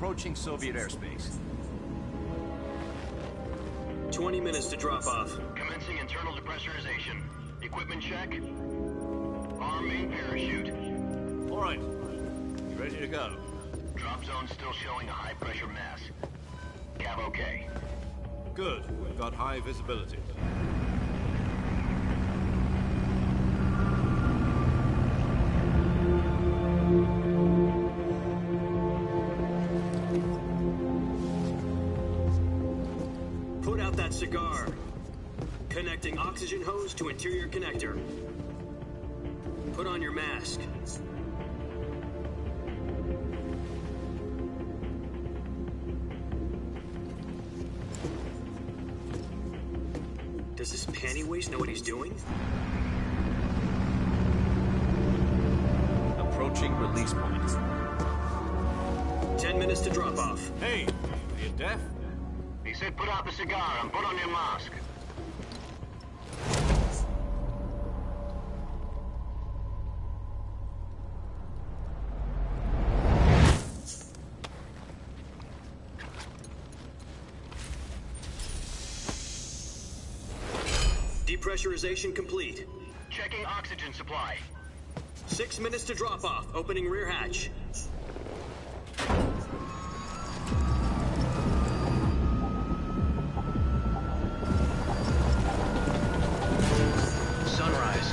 approaching Soviet airspace. 20 minutes to drop off. Commencing internal depressurization. Equipment check. Arm main parachute. All right. You ready to go? Drop zone still showing a high pressure mass. Cav okay. Good. We've got high visibility. Put out that cigar. Connecting oxygen hose to interior connector. Put on your mask. Does this panty waste know what he's doing? Approaching release point. 10 minutes to drop off. Hey, are you deaf? He said put out the cigar and put on your mask. Depressurization complete. Checking oxygen supply. 6 minutes to drop off. Opening rear hatch. Sunrise.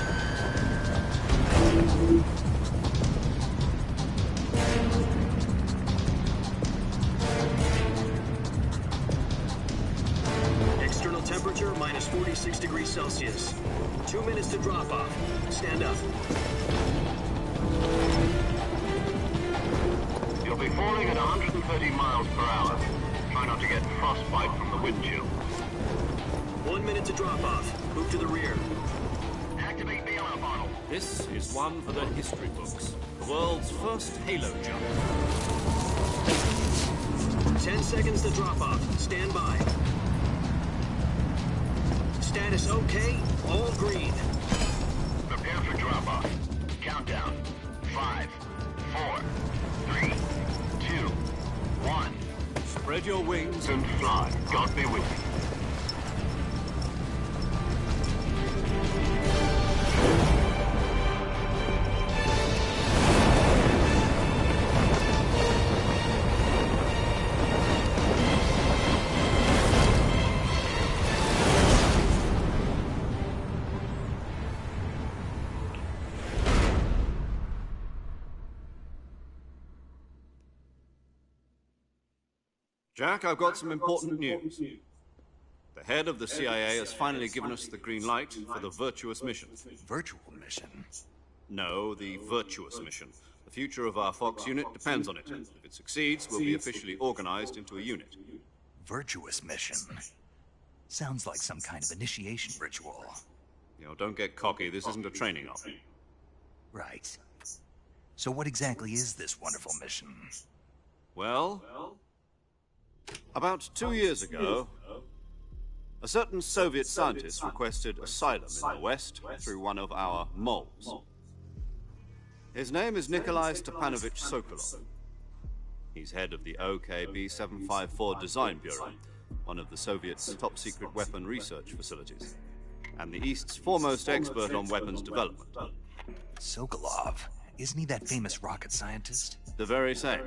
External temperature minus 46 degrees Celsius. 2 minutes to drop off. Stand up. You'll be falling at 130 miles per hour. Try not to get frostbite from the wind chill. 1 minute to drop off. Move to the rear. Activate bailout bottle. This is one for the history books. The world's first halo jump. 10 seconds to drop off. Stand by. Status okay. All green. Prepare for drop off. Countdown. 5, 4, 3, 2, 1. Spread your wings And fly. God be with you. Jack, I've got some important news. The head of the CIA has finally given us the green light for the virtuous mission. Virtual mission? No, the virtuous mission. The future of our Fox unit depends on it. If it succeeds, we'll be officially organized into a unit. Virtuous mission? Sounds like some kind of initiation ritual. You know, don't get cocky. This isn't a training op. Right. So what exactly is this wonderful mission? Well, about 2 years ago, a certain Soviet scientist requested asylum in the West through one of our moles. His name is Nikolai Stepanovich Sokolov. He's head of the OKB-754 Design Bureau, one of the Soviets' top-secret weapon research facilities, and the East's foremost expert on weapons development. Sokolov? Isn't he that famous rocket scientist? The very same.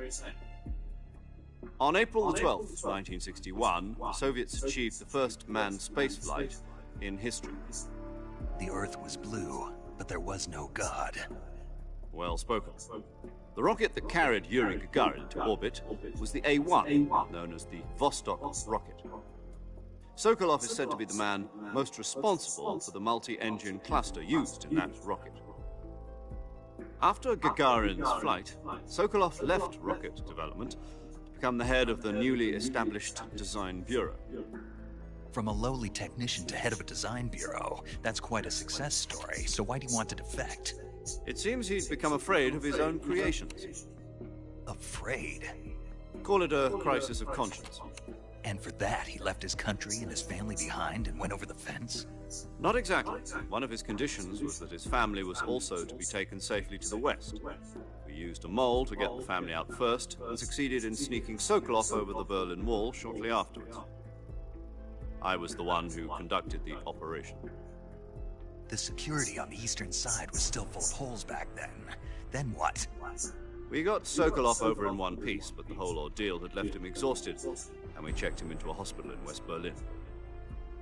On April the 12th, 1961, the Soviets achieved the first manned spaceflight in history. The Earth was blue, but there was no God. Well spoken. The rocket that carried Yuri Gagarin to orbit was the A-1, known as the Vostok rocket. Sokolov is said to be the man most responsible for the multi-engine cluster used in that rocket. After Gagarin's flight, Sokolov left rocket development to become the head of the newly established Design Bureau. From a lowly technician to head of a design bureau, that's quite a success story, so why do you want to defect? It seems he'd become afraid of his own creations. Afraid? Call it a crisis of conscience. And for that, he left his country and his family behind and went over the fence? Not exactly. One of his conditions was that his family was also to be taken safely to the west. We used a mole to get the family out first, and succeeded in sneaking Sokolov over the Berlin Wall shortly afterwards. I was the one who conducted the operation. The security on the eastern side was still full of holes back then. Then what? We got Sokolov over in one piece, but the whole ordeal had left him exhausted, and we checked him into a hospital in West Berlin.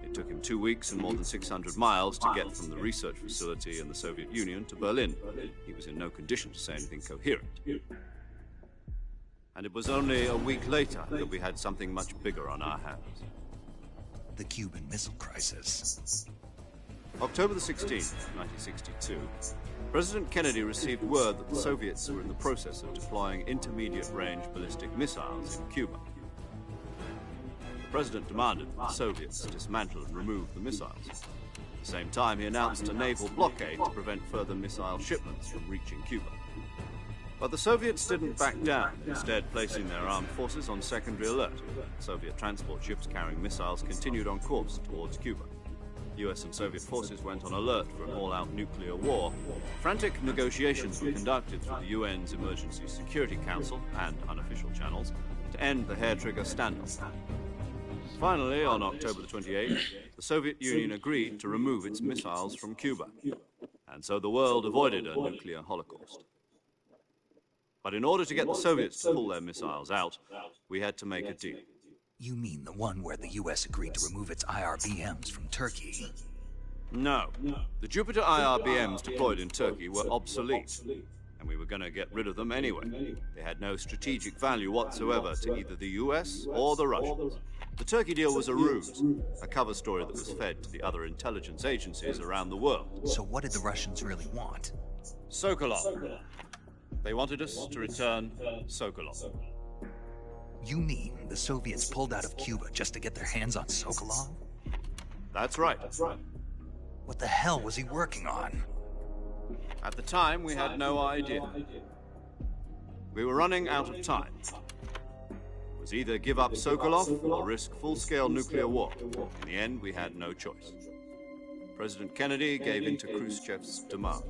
It took him 2 weeks and more than 600 miles to get from the research facility in the Soviet Union to Berlin. He was in no condition to say anything coherent. And it was only a week later that we had something much bigger on our hands. The Cuban Missile Crisis. October the 16th, 1962, President Kennedy received word that the Soviets were in the process of deploying intermediate-range ballistic missiles in Cuba. The President demanded that the Soviets dismantle and remove the missiles. At the same time, he announced a naval blockade to prevent further missile shipments from reaching Cuba. But the Soviets didn't back down, instead placing their armed forces on secondary alert. Soviet transport ships carrying missiles continued on course towards Cuba. US and Soviet forces went on alert for an all-out nuclear war. Frantic negotiations were conducted through the UN's Emergency Security Council and unofficial channels to end the hair-trigger standoff. Finally, on October the 28th, the Soviet Union agreed to remove its missiles from Cuba, and so the world avoided a nuclear holocaust. But in order to get the Soviets to pull their missiles out, we had to make a deal. You mean the one where the US agreed to remove its IRBMs from Turkey? No. The Jupiter IRBMs deployed in Turkey were obsolete, and we were going to get rid of them anyway. They had no strategic value whatsoever to either the US or the Russians. The Turkey deal was a ruse, a cover story that was fed to the other intelligence agencies around the world. So what did the Russians really want? Sokolov. They wanted us to return Sokolov. You mean the Soviets pulled out of Cuba just to get their hands on Sokolov? That's right. What the hell was he working on? At the time, we had no idea. We were running out of time. It was either give up Sokolov or risk full-scale nuclear war. In the end, we had no choice. President Kennedy gave in to Khrushchev's demand.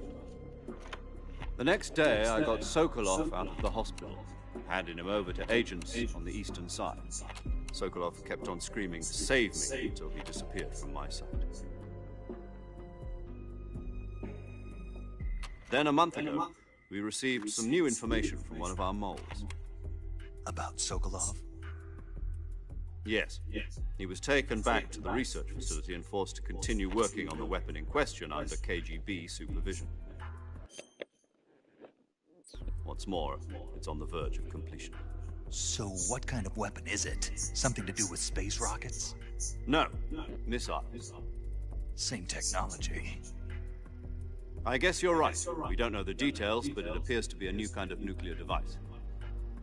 The next day, I got Sokolov out of the hospital, handing him over to agents on the eastern side. Sokolov kept on screaming, "Save me," until he disappeared from my sight. Then a month ago, we received some new information from one of our moles. About Sokolov? Yes. He was taken back to the research facility and forced to continue working on the weapon in question under KGB supervision. What's more, it's on the verge of completion. So what kind of weapon is it? Something to do with space rockets? No, missiles. Same technology. I guess you're right. We don't know the details, but it appears to be a new kind of nuclear device.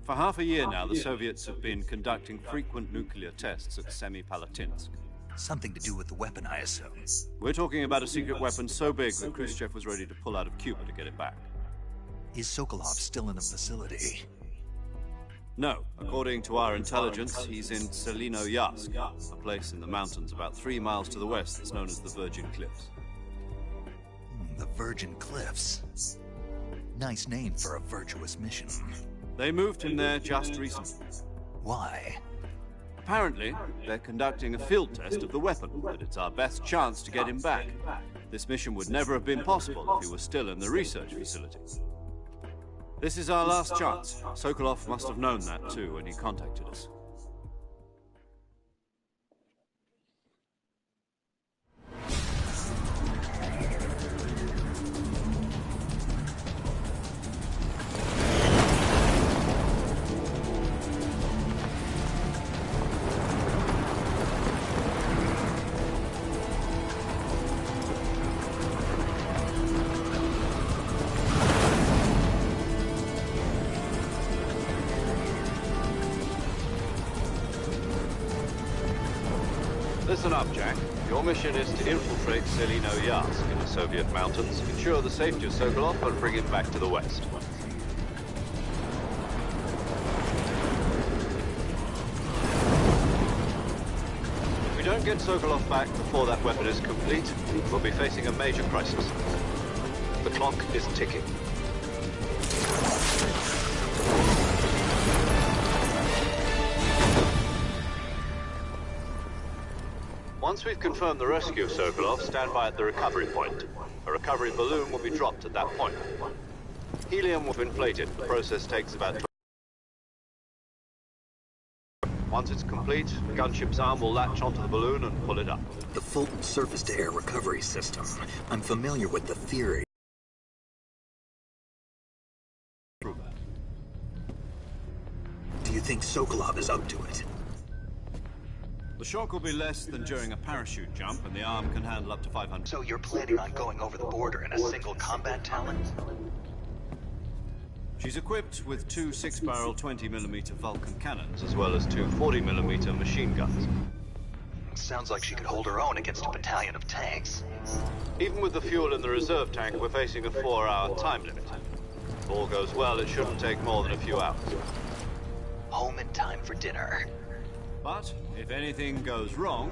For half a year now, the Soviets have been conducting frequent nuclear tests at Semipalatinsk. Something to do with the weapon, I assume. We're talking about a secret weapon so big that Khrushchev was ready to pull out of Cuba to get it back. Is Sokolov still in the facility? No. According to our intelligence, he's in Selino-Yarsk, a place in the mountains about 3 miles to the west that's known as the Virgin Cliffs. The Virgin Cliffs. Nice name for a virtuous mission. They moved him there just recently. Why? Apparently, they're conducting a field test of the weapon, but it's our best chance to get him back. This mission would never have been possible if he was still in the research facility. This is our last chance. Sokolov must have known that too when he contacted us. Listen up, Jack. Your mission is to infiltrate Selino-Yarsk in the Soviet mountains, ensure the safety of Sokolov, and bring him back to the west. If we don't get Sokolov back before that weapon is complete, we'll be facing a major crisis. The clock is ticking. Once we've confirmed the rescue of Sokolov, stand by at the recovery point. A recovery balloon will be dropped at that point. Helium will be inflated. The process takes about 20. Once it's complete, the gunship's arm will latch onto the balloon and pull it up. The Fulton surface-to-air recovery system. I'm familiar with the theory. Do you think Sokolov is up to it? The shock will be less than during a parachute jump, and the arm can handle up to 500. So you're planning on going over the border in a single combat talon? She's equipped with two 6-barrel 20mm Vulcan cannons, as well as two 40mm machine guns. Sounds like she could hold her own against a battalion of tanks. Even with the fuel in the reserve tank, we're facing a 4-hour time limit. If all goes well, it shouldn't take more than a few hours. Home in time for dinner. But if anything goes wrong,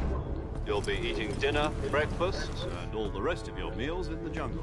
you'll be eating dinner, breakfast, and all the rest of your meals in the jungle.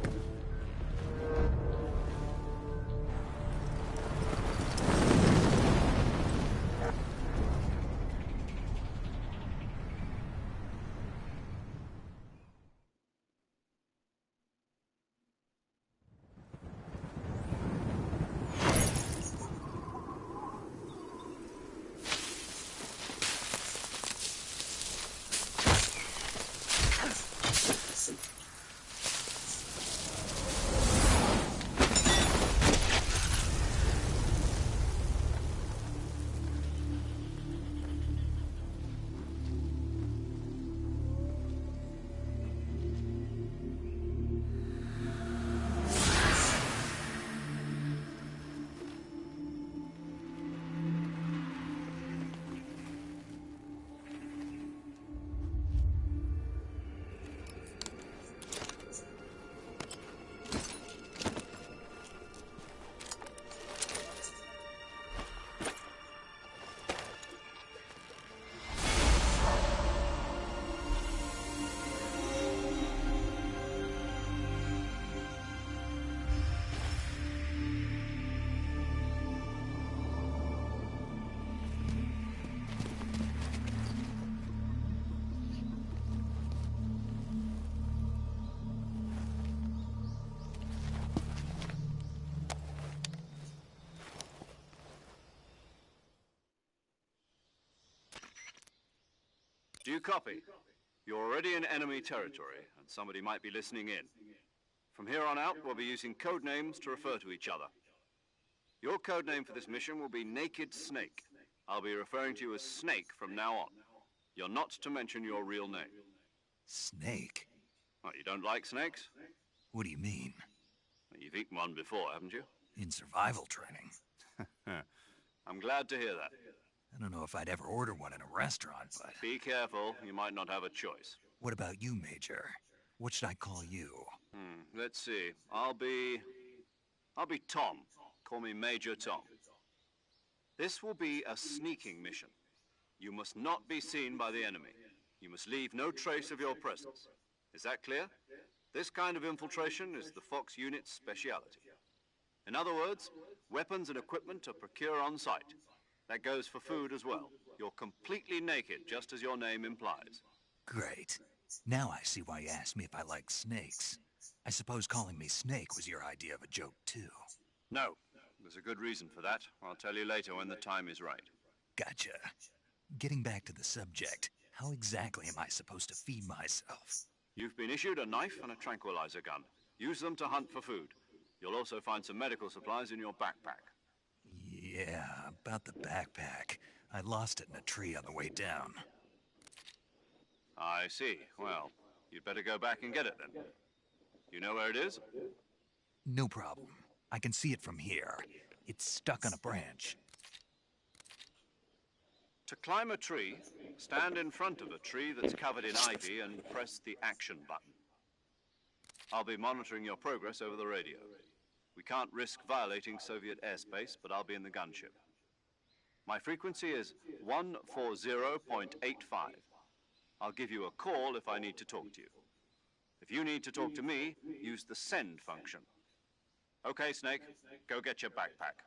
Do you copy? You're already in enemy territory, and somebody might be listening in. From here on out, we'll be using code names to refer to each other. Your code name for this mission will be Naked Snake. I'll be referring to you as Snake from now on. You're not to mention your real name. Snake? What, you don't like snakes? What do you mean? Well, you've eaten one before, haven't you? In survival training. I'm glad to hear that. I don't know if I'd ever order one in a restaurant, but... Be careful, you might not have a choice. What about you, Major? What should I call you? Let's see. I'll be Tom. Call me Major Tom. This will be a sneaking mission. You must not be seen by the enemy. You must leave no trace of your presence. Is that clear? This kind of infiltration is the Fox unit's speciality. In other words, weapons and equipment are procured on site. That goes for food as well. You're completely naked, just as your name implies. Great. Now I see why you asked me if I like snakes. I suppose calling me Snake was your idea of a joke, too. No. There's a good reason for that. I'll tell you later when the time is right. Gotcha. Getting back to the subject, how exactly am I supposed to feed myself? You've been issued a knife and a tranquilizer gun. Use them to hunt for food. You'll also find some medical supplies in your backpack. Yeah, about the backpack. I lost it in a tree on the way down. I see. Well, you'd better go back and get it then. You know where it is? No problem. I can see it from here. It's stuck on a branch. To climb a tree, stand in front of a tree that's covered in ivy and press the action button. I'll be monitoring your progress over the radio. We can't risk violating Soviet airspace, but I'll be in the gunship. My frequency is 140.85. I'll give you a call if I need to talk to you. If you need to talk to me, use the send function. Okay, Snake, go get your backpack.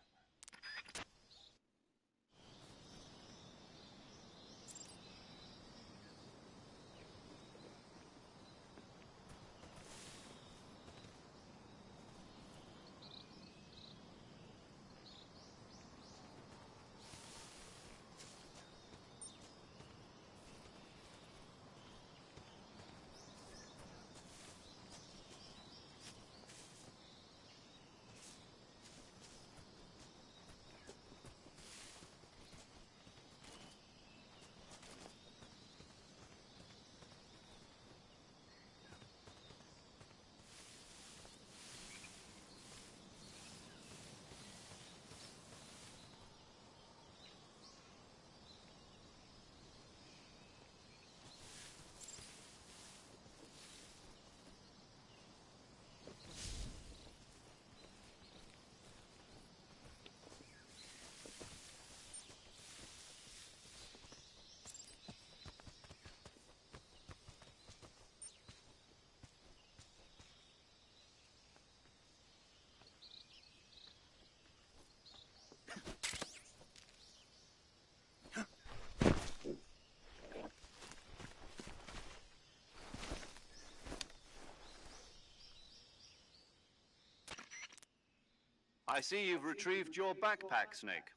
I see you've retrieved your backpack, Snake.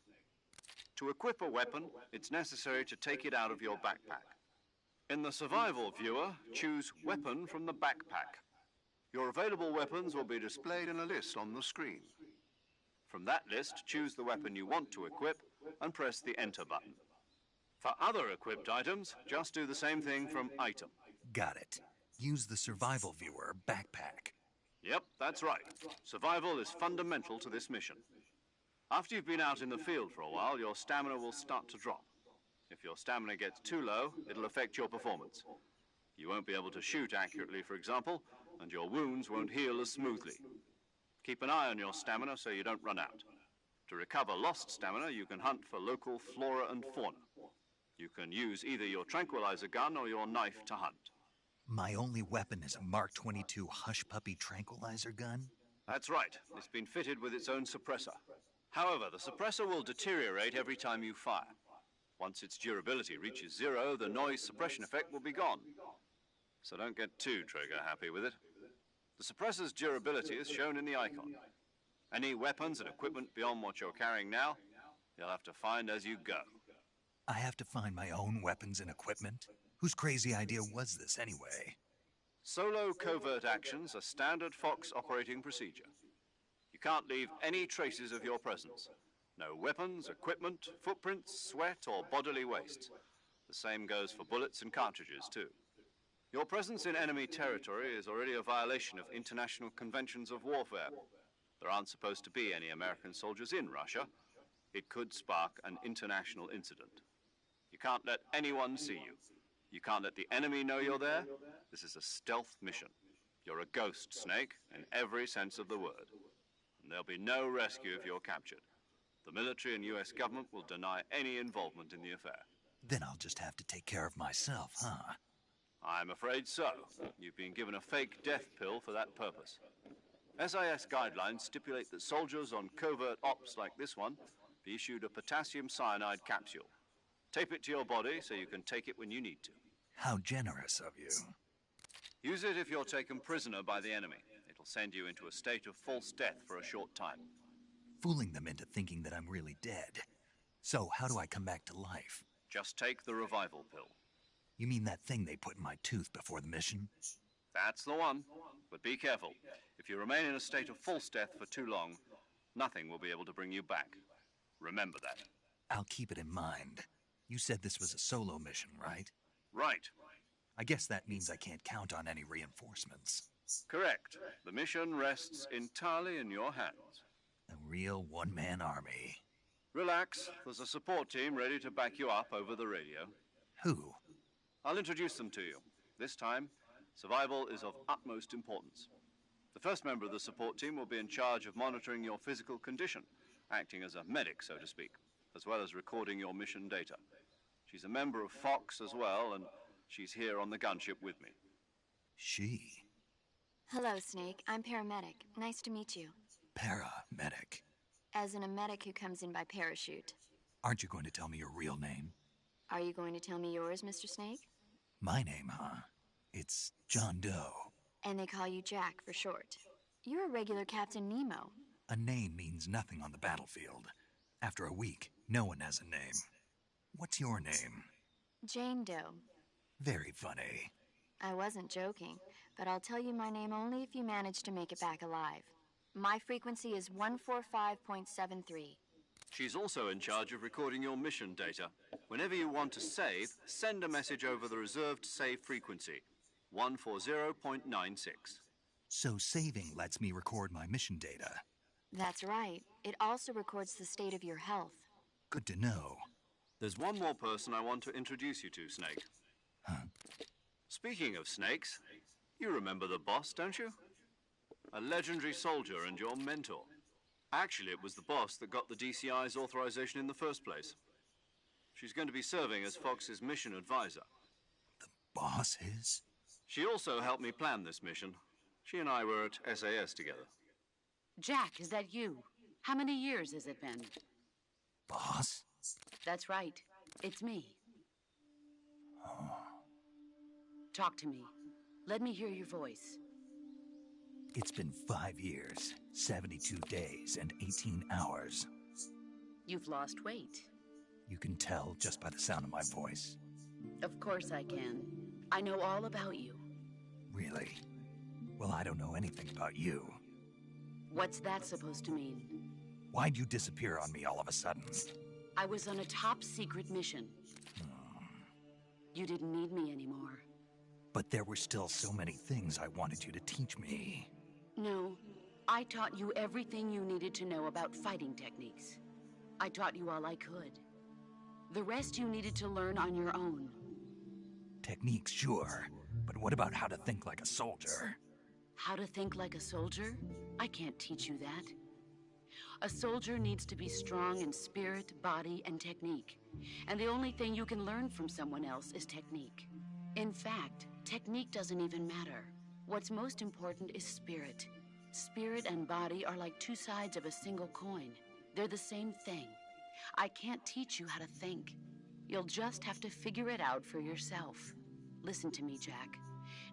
To equip a weapon, it's necessary to take it out of your backpack. In the survival viewer, choose Weapon from the backpack. Your available weapons will be displayed in a list on the screen. From that list, choose the weapon you want to equip and press the Enter button. For other equipped items, just do the same thing from Item. Got it. Use the survival viewer backpack. Yep, that's right. Survival is fundamental to this mission. After you've been out in the field for a while, your stamina will start to drop. If your stamina gets too low, it'll affect your performance. You won't be able to shoot accurately, for example, and your wounds won't heal as smoothly. Keep an eye on your stamina so you don't run out. To recover lost stamina, you can hunt for local flora and fauna. You can use either your tranquilizer gun or your knife to hunt. My only weapon is a Mark 22 Hush Puppy tranquilizer gun? That's right. It's been fitted with its own suppressor. However, the suppressor will deteriorate every time you fire. Once its durability reaches 0, the noise suppression effect will be gone. So don't get too trigger happy with it. The suppressor's durability is shown in the icon. Any weapons and equipment beyond what you're carrying now, you'll have to find as you go. I have to find my own weapons and equipment? Whose crazy idea was this anyway? Solo covert actions are standard Fox operating procedure. You can't leave any traces of your presence. No weapons, equipment, footprints, sweat, or bodily waste. The same goes for bullets and cartridges, too. Your presence in enemy territory is already a violation of international conventions of warfare. There aren't supposed to be any American soldiers in Russia. It could spark an international incident. You can't let anyone see you. You can't let the enemy know you're there. This is a stealth mission. You're a ghost, Snake, in every sense of the word. And there'll be no rescue if you're captured. The military and US government will deny any involvement in the affair. Then I'll just have to take care of myself, huh? I'm afraid so. You've been given a fake death pill for that purpose. SIS guidelines stipulate that soldiers on covert ops like this one be issued a potassium cyanide capsule. Tape it to your body so you can take it when you need to. How generous of you. Use it if you're taken prisoner by the enemy. It'll send you into a state of false death for a short time. Fooling them into thinking that I'm really dead. So how do I come back to life? Just take the revival pill. You mean that thing they put in my tooth before the mission? That's the one. But be careful. If you remain in a state of false death for too long, nothing will be able to bring you back. Remember that. I'll keep it in mind. You said this was a solo mission, right? Right. I guess that means I can't count on any reinforcements. Correct. The mission rests entirely in your hands. A real one-man army. Relax. There's a support team ready to back you up over the radio. Who? I'll introduce them to you. This time, survival is of utmost importance. The first member of the support team will be in charge of monitoring your physical condition, acting as a medic, so to speak, as well as recording your mission data. She's a member of Fox as well, and She's here on the gunship with me. She? Hello, Snake. I'm paramedic. Nice to meet you. Paramedic. As in a medic who comes in by parachute. Aren't you going to tell me your real name? Are you going to tell me yours, Mr. Snake? My name, huh? It's John Doe. And they call you Jack for short. You're a regular Captain Nemo. A name means nothing on the battlefield. After a week, no one has a name. What's your name? Jane Doe. Very funny. I wasn't joking, but I'll tell you my name only if you manage to make it back alive. My frequency is 145.73. She's also in charge of recording your mission data. Whenever you want to save, send a message over the reserved save frequency, 140.96. So saving lets me record my mission data. That's right. It also records the state of your health. Good to know. There's one more person I want to introduce you to, Snake. Huh? Speaking of snakes, you remember the boss, don't you? A legendary soldier and your mentor. Actually, it was the boss that got the DCI's authorization in the first place. She's going to be serving as Fox's mission advisor. The boss is? She also helped me plan this mission. She and I were at SAS together. Jack, is that you? How many years has it been? Boss? That's right. It's me. Talk to me. Let me hear your voice. It's been 5 years, 72 days, and 18 hours. You've lost weight. You can tell just by the sound of my voice. Of course I can. I know all about you. Really? Well, I don't know anything about you. What's that supposed to mean? Why'd you disappear on me all of a sudden? I was on a top-secret mission. You didn't need me anymore. But there were still so many things I wanted you to teach me. No, I taught you everything you needed to know about fighting techniques. I taught you all I could. The rest you needed to learn on your own. Techniques, sure. But what about how to think like a soldier? How to think like a soldier? I can't teach you that. A soldier needs to be strong in spirit, body, and technique. And the only thing you can learn from someone else is technique. In fact, technique doesn't even matter. What's most important is spirit. Spirit and body are like two sides of a single coin. They're the same thing. I can't teach you how to think. You'll just have to figure it out for yourself. Listen to me, Jack.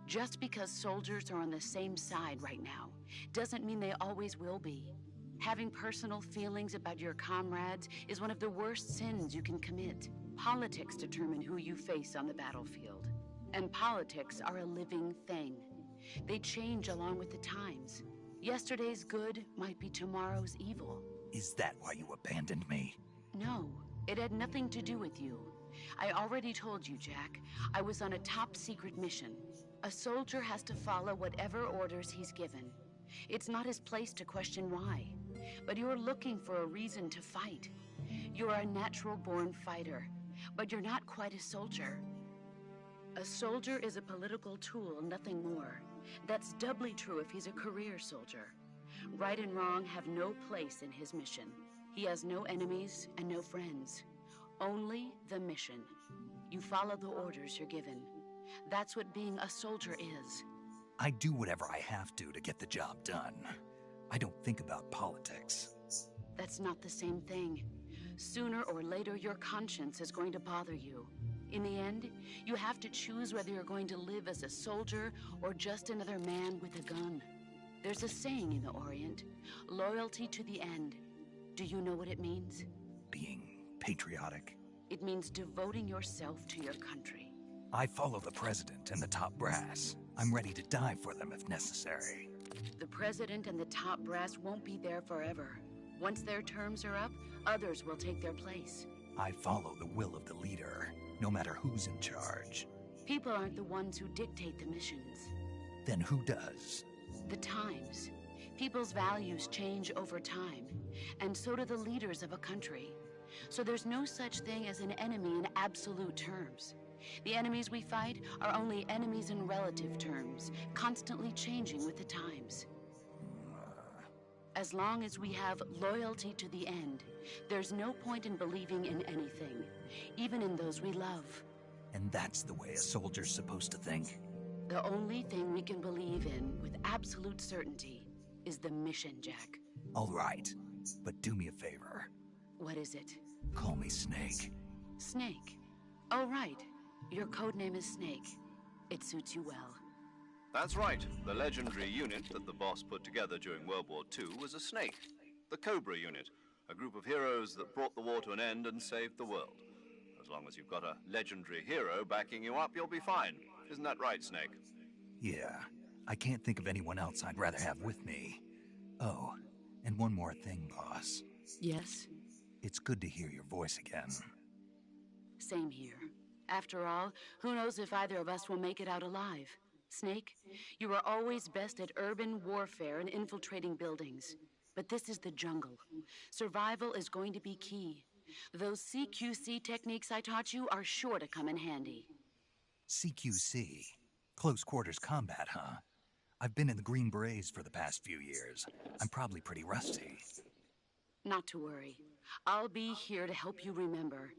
Just because soldiers are on the same side right now doesn't mean they always will be. Having personal feelings about your comrades is one of the worst sins you can commit. Politics determine who you face on the battlefield. And politics are a living thing. They change along with the times. Yesterday's good might be tomorrow's evil. Is that why you abandoned me? No, it had nothing to do with you. I already told you, Jack. I was on a top-secret mission. A soldier has to follow whatever orders he's given. It's not his place to question why. But you're looking for a reason to fight. You're a natural-born fighter, but you're not quite a soldier. A soldier is a political tool, nothing more. That's doubly true if he's a career soldier. Right and wrong have no place in his mission. He has no enemies and no friends. Only the mission. You follow the orders you're given. That's what being a soldier is. I do whatever I have to get the job done. I don't think about politics. That's not the same thing. Sooner or later, your conscience is going to bother you. In the end, you have to choose whether you're going to live as a soldier or just another man with a gun. There's a saying in the Orient, loyalty to the end. Do you know what it means? Being patriotic. It means devoting yourself to your country. I follow the president and the top brass. I'm ready to die for them if necessary. The president and the top brass won't be there forever. Once their terms are up, others will take their place. I follow the will of the leader, no matter who's in charge. People aren't the ones who dictate the missions. Then who does? The times. People's values change over time, and so do the leaders of a country. So there's no such thing as an enemy in absolute terms. The enemies we fight are only enemies in relative terms, constantly changing with the times. As long as we have loyalty to the end, there's no point in believing in anything, even in those we love. And that's the way a soldier's supposed to think? The only thing we can believe in with absolute certainty is the mission, Jack. All right, but do me a favor. What is it? Call me Snake. Snake. Oh, right. Your code name is Snake. It suits you well. That's right. The legendary unit that the boss put together during World War II was a snake. The Cobra unit, a group of heroes that brought the war to an end and saved the world. As long as you've got a legendary hero backing you up, you'll be fine. Isn't that right, Snake? Yeah, I can't think of anyone else I'd rather have with me. Oh, and one more thing, boss. Yes? It's good to hear your voice again. Same here. After all, who knows if either of us will make it out alive? Snake, you were always best at urban warfare and infiltrating buildings. But this is the jungle. Survival is going to be key. Those CQC techniques I taught you are sure to come in handy. CQC? Close quarters combat, huh? I've been in the Green Berets for the past few years. I'm probably pretty rusty. Not to worry. I'll be here to help you remember.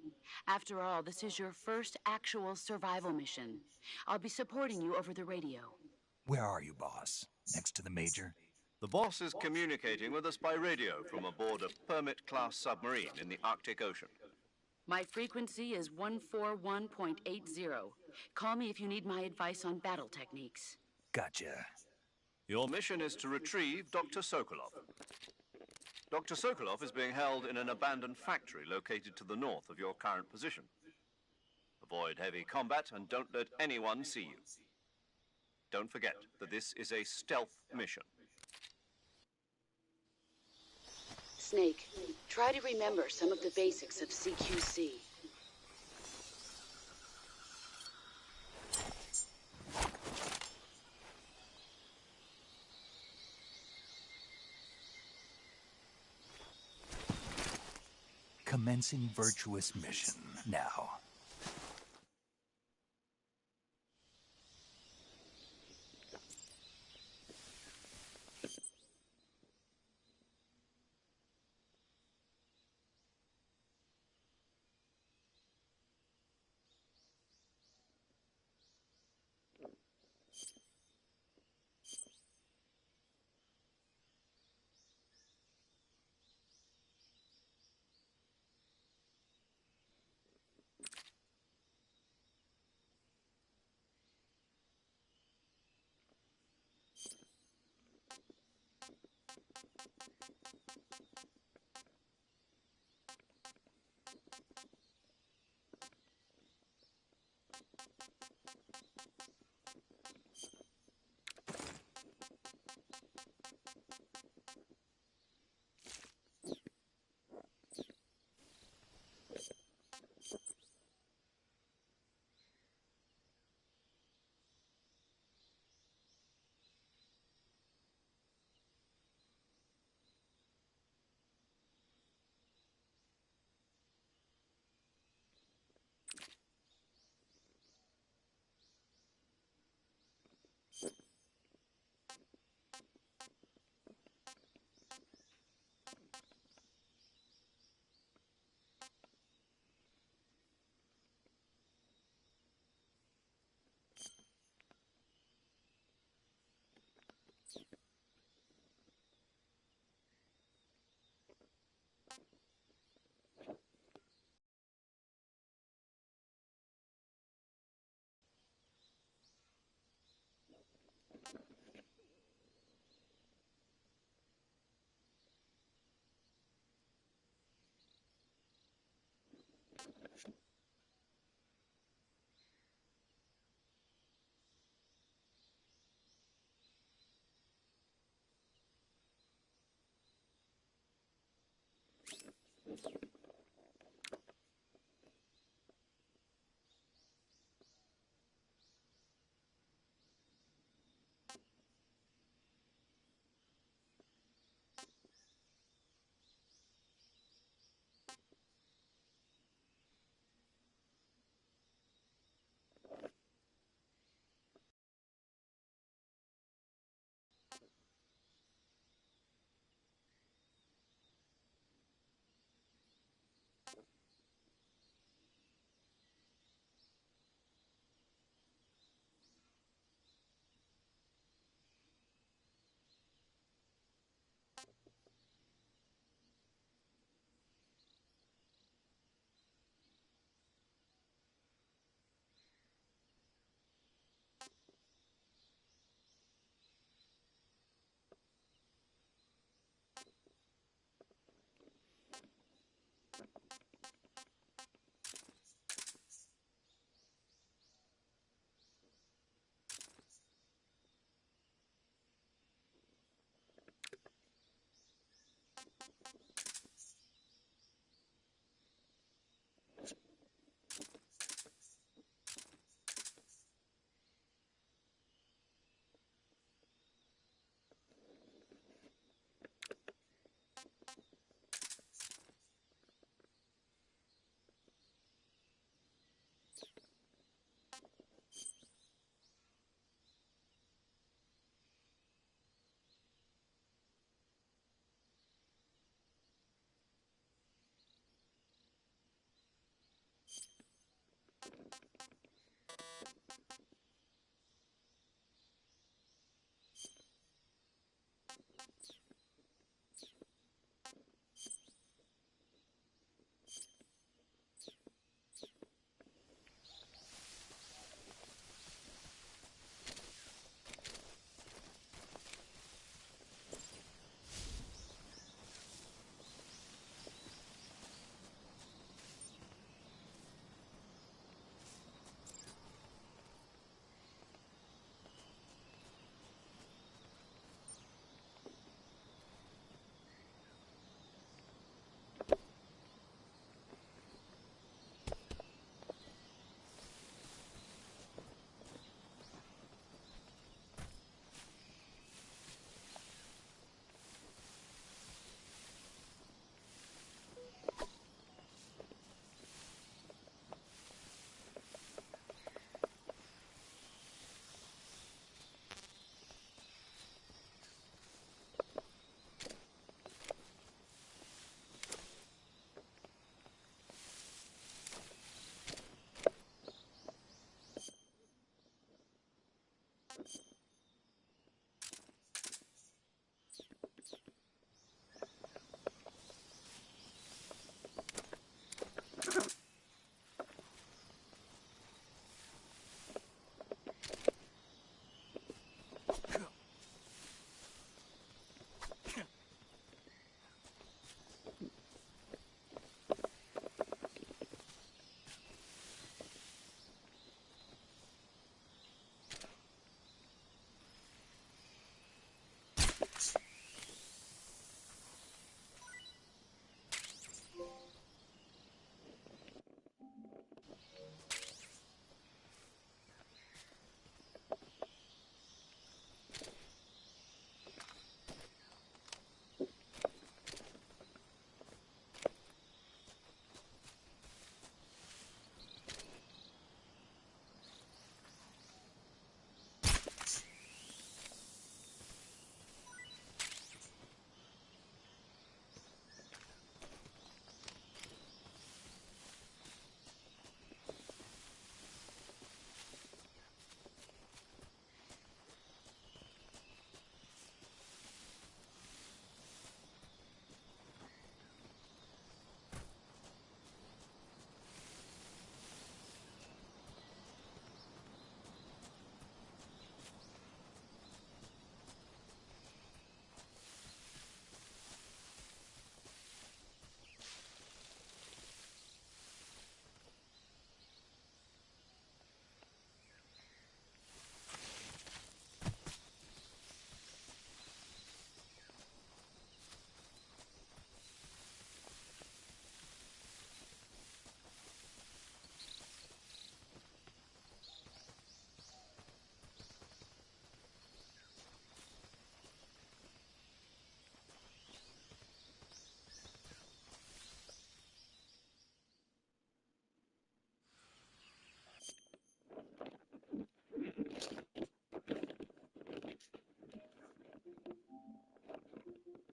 After all, this is your first actual survival mission. I'll be supporting you over the radio. Where are you, boss? Next to the Major? The boss is communicating with us by radio from aboard a Permit-class submarine in the Arctic Ocean. My frequency is 141.80. Call me if you need my advice on battle techniques. Gotcha. Your mission is to retrieve Dr. Sokolov. Dr. Sokolov is being held in an abandoned factory located to the north of your current position. Avoid heavy combat and don't let anyone see you. Don't forget that this is a stealth mission. Snake, try to remember some of the basics of CQC. Commencing virtuous mission now.